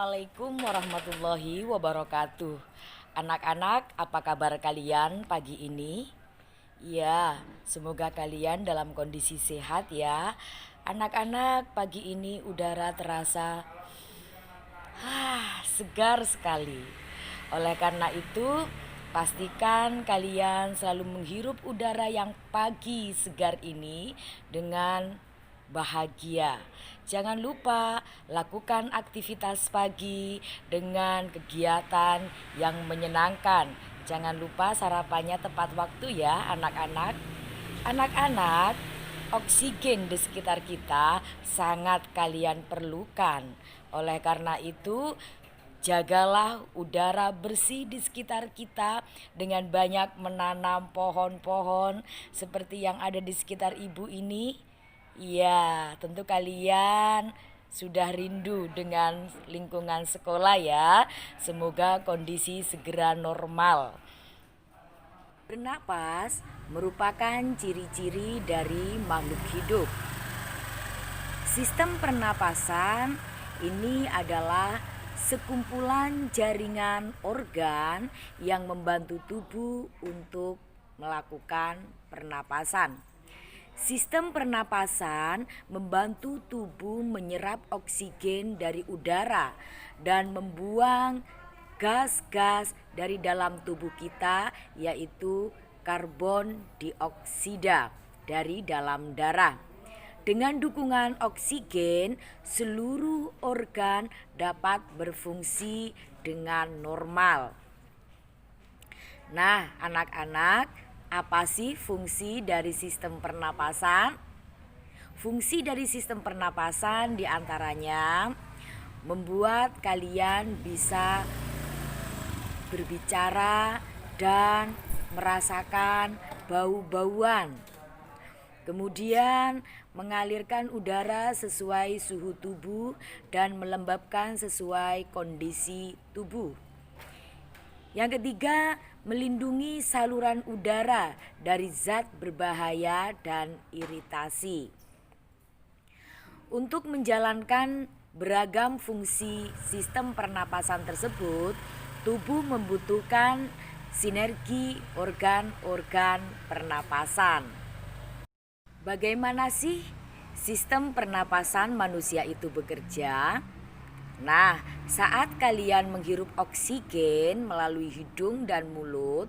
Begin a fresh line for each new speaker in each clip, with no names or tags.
Assalamualaikum warahmatullahi wabarakatuh. Anak-anak, apa kabar kalian pagi ini? Ya, semoga kalian dalam kondisi sehat ya. Anak-anak, pagi ini udara terasa segar sekali. Oleh karena itu, pastikan kalian selalu menghirup udara yang pagi segar ini dengan bahagia. Jangan lupa lakukan aktivitas pagi dengan kegiatan yang menyenangkan. Jangan lupa sarapannya tepat waktu ya anak-anak. Anak-anak, oksigen di sekitar kita sangat kalian perlukan. Oleh karena itu, jagalah udara bersih di sekitar kita dengan banyak menanam pohon-pohon seperti yang ada di sekitar ibu ini. Ya, tentu kalian sudah rindu dengan lingkungan sekolah ya. Semoga kondisi segera normal. Bernapas merupakan ciri-ciri dari makhluk hidup. Sistem pernapasan ini adalah sekumpulan jaringan organ yang membantu tubuh untuk melakukan pernapasan. Sistem pernapasan membantu tubuh menyerap oksigen dari udara dan membuang gas-gas dari dalam tubuh kita, yaitu karbon dioksida dari dalam darah. Dengan dukungan oksigen, seluruh organ dapat berfungsi dengan normal. Nah, anak-anak, apa sih fungsi dari sistem pernapasan? Fungsi dari sistem pernapasan diantaranya membuat kalian bisa berbicara dan merasakan bau-bauan. Kemudian mengalirkan udara sesuai suhu tubuh dan melembabkan sesuai kondisi tubuh. Yang ketiga, melindungi saluran udara dari zat berbahaya dan iritasi. Untuk menjalankan beragam fungsi sistem pernapasan tersebut, tubuh membutuhkan sinergi organ-organ pernapasan. Bagaimana sih sistem pernapasan manusia itu bekerja? Nah, saat kalian menghirup oksigen melalui hidung dan mulut,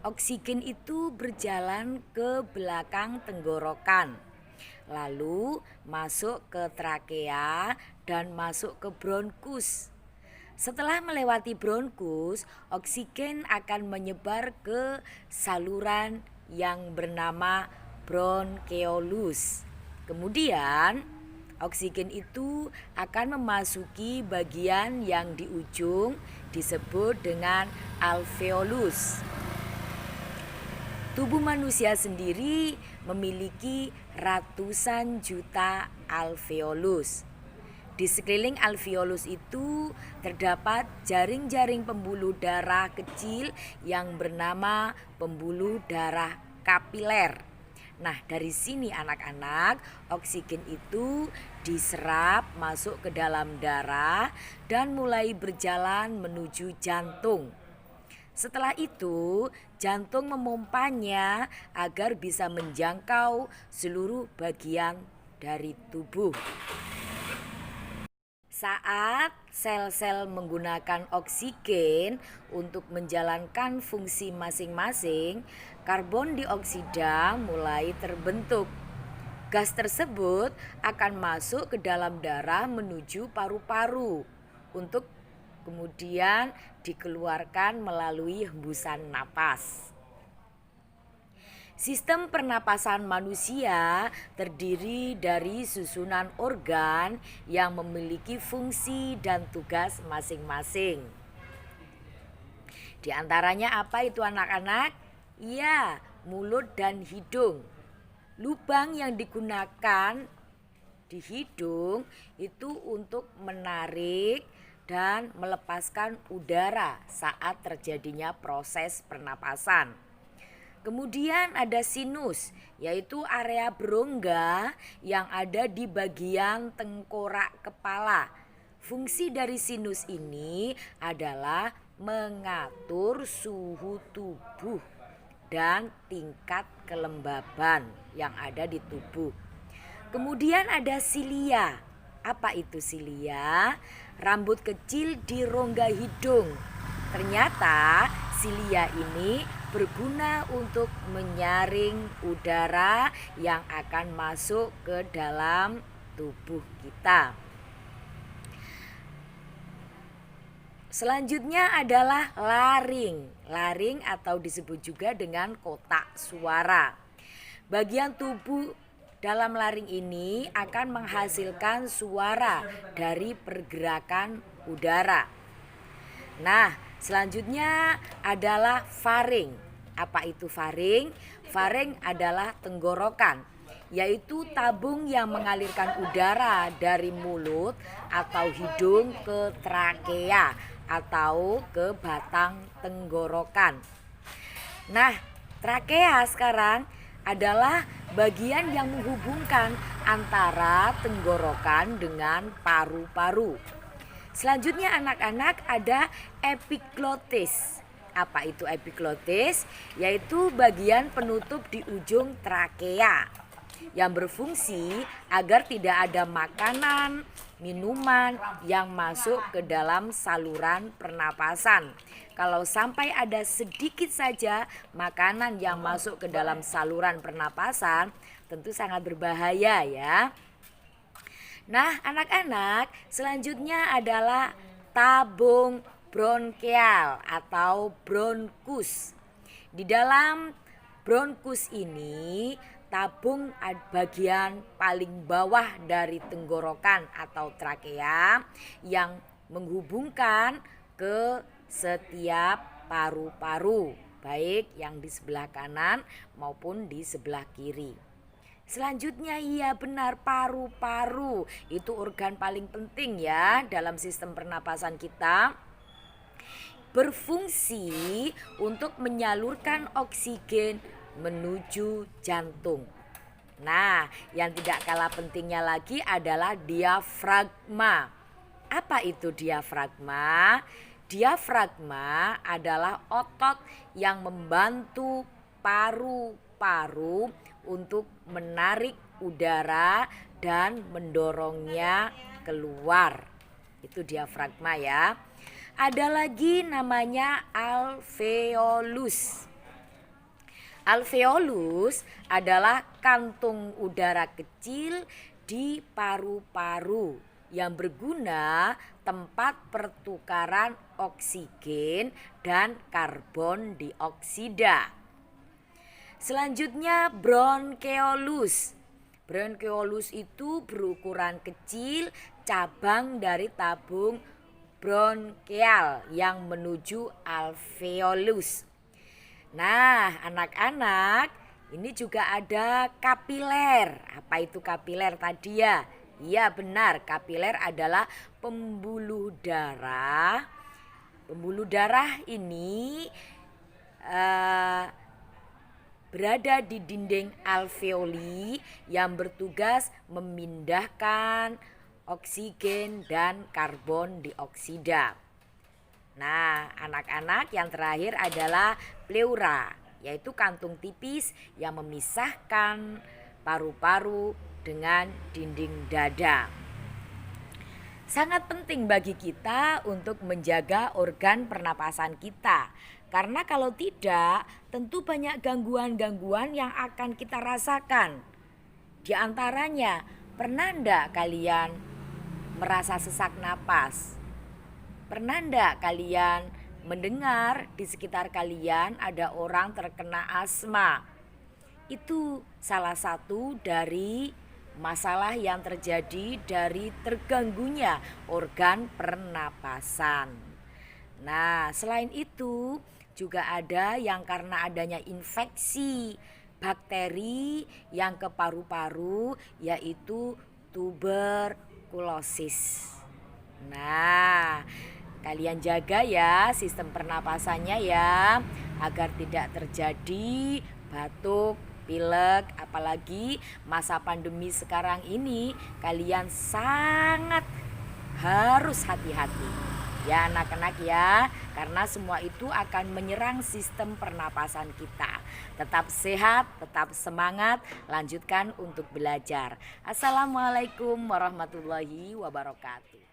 oksigen itu berjalan ke belakang tenggorokan, lalu masuk ke trakea dan masuk ke bronkus. Setelah melewati bronkus, oksigen akan menyebar ke saluran yang bernama bronkeolus. Kemudian oksigen itu akan memasuki bagian yang di ujung disebut dengan alveolus. Tubuh manusia sendiri memiliki ratusan juta alveolus. Di sekeliling alveolus itu terdapat jaring-jaring pembuluh darah kecil yang bernama pembuluh darah kapiler. Nah, dari sini anak-anak, oksigen itu diserap masuk ke dalam darah dan mulai berjalan menuju jantung. Setelah itu, jantung memompanya agar bisa menjangkau seluruh bagian dari tubuh. Saat sel-sel menggunakan oksigen untuk menjalankan fungsi masing-masing, karbon dioksida mulai terbentuk. Gas tersebut akan masuk ke dalam darah menuju paru-paru untuk kemudian dikeluarkan melalui hembusan napas. Sistem pernapasan manusia terdiri dari susunan organ yang memiliki fungsi dan tugas masing-masing. Di antaranya apa itu anak-anak? Ya, mulut dan hidung. Lubang yang digunakan di hidung itu untuk menarik dan melepaskan udara saat terjadinya proses pernapasan. Kemudian ada sinus, yaitu area berongga yang ada di bagian tengkorak kepala. Fungsi dari sinus ini adalah mengatur suhu tubuh dan tingkat kelembaban yang ada di tubuh. Kemudian ada silia. Apa itu silia? Rambut kecil di rongga hidung. Ternyata silia ini berguna untuk menyaring udara yang akan masuk ke dalam tubuh kita. Selanjutnya adalah laring. Laring atau disebut juga dengan kotak suara. Bagian tubuh dalam laring ini akan menghasilkan suara dari pergerakan udara. Nah, selanjutnya adalah faring. Apa itu faring? Faring adalah tenggorokan, yaitu tabung yang mengalirkan udara dari mulut atau hidung ke trakea atau ke batang tenggorokan. Nah, trakea sekarang adalah bagian yang menghubungkan antara tenggorokan dengan paru-paru. Selanjutnya anak-anak ada epiglotis. Apa itu epiglotis? Yaitu bagian penutup di ujung trakea yang berfungsi agar tidak ada makanan, minuman yang masuk ke dalam saluran pernapasan. Kalau sampai ada sedikit saja makanan yang masuk ke dalam saluran pernapasan, tentu sangat berbahaya ya. Nah, anak-anak, selanjutnya adalah tabung bronkial atau bronkus. Di dalam bronkus ini, tabung bagian paling bawah dari tenggorokan atau trakea yang menghubungkan ke setiap paru-paru, baik yang di sebelah kanan maupun di sebelah kiri. Selanjutnya iya benar, paru-paru itu organ paling penting ya dalam sistem pernapasan kita. Berfungsi untuk menyalurkan oksigen menuju jantung. Nah, yang tidak kalah pentingnya lagi adalah diafragma. Apa itu diafragma? Diafragma adalah otot yang membantu paru-paru untuk menarik udara dan mendorongnya keluar. Itu diafragma ya. Ada lagi namanya alveolus. Alveolus adalah kantung udara kecil di paru-paru yang berguna tempat pertukaran oksigen dan karbon dioksida. Selanjutnya bronkeolus. Bronkeolus itu berukuran kecil, cabang dari tabung bronkial yang menuju alveolus. Nah, anak-anak, ini juga ada kapiler. Apa itu kapiler tadi ya? Iya benar, kapiler adalah pembuluh darah. Pembuluh darah ini berada di dinding alveoli yang bertugas memindahkan oksigen dan karbon dioksida. Nah, anak-anak, yang terakhir adalah pleura, yaitu kantung tipis yang memisahkan paru-paru dengan dinding dada. Sangat penting bagi kita untuk menjaga organ pernapasan kita. Karena kalau tidak, tentu banyak gangguan-gangguan yang akan kita rasakan. Di antaranya, pernah enggak kalian merasa sesak napas? Pernah enggak kalian mendengar di sekitar kalian ada orang terkena asma? Itu salah satu dari masalah yang terjadi dari terganggunya organ pernapasan. Nah, selain itu juga ada yang karena adanya infeksi bakteri yang ke paru-paru, yaitu tuberkulosis. Nah, kalian jaga ya sistem pernapasannya ya, agar tidak terjadi batuk, pilek, apalagi masa pandemi sekarang ini kalian sangat harus hati-hati. Ya anak-anak ya, karena semua itu akan menyerang sistem pernapasan kita. Tetap sehat, tetap semangat, lanjutkan untuk belajar. Assalamualaikum warahmatullahi wabarakatuh.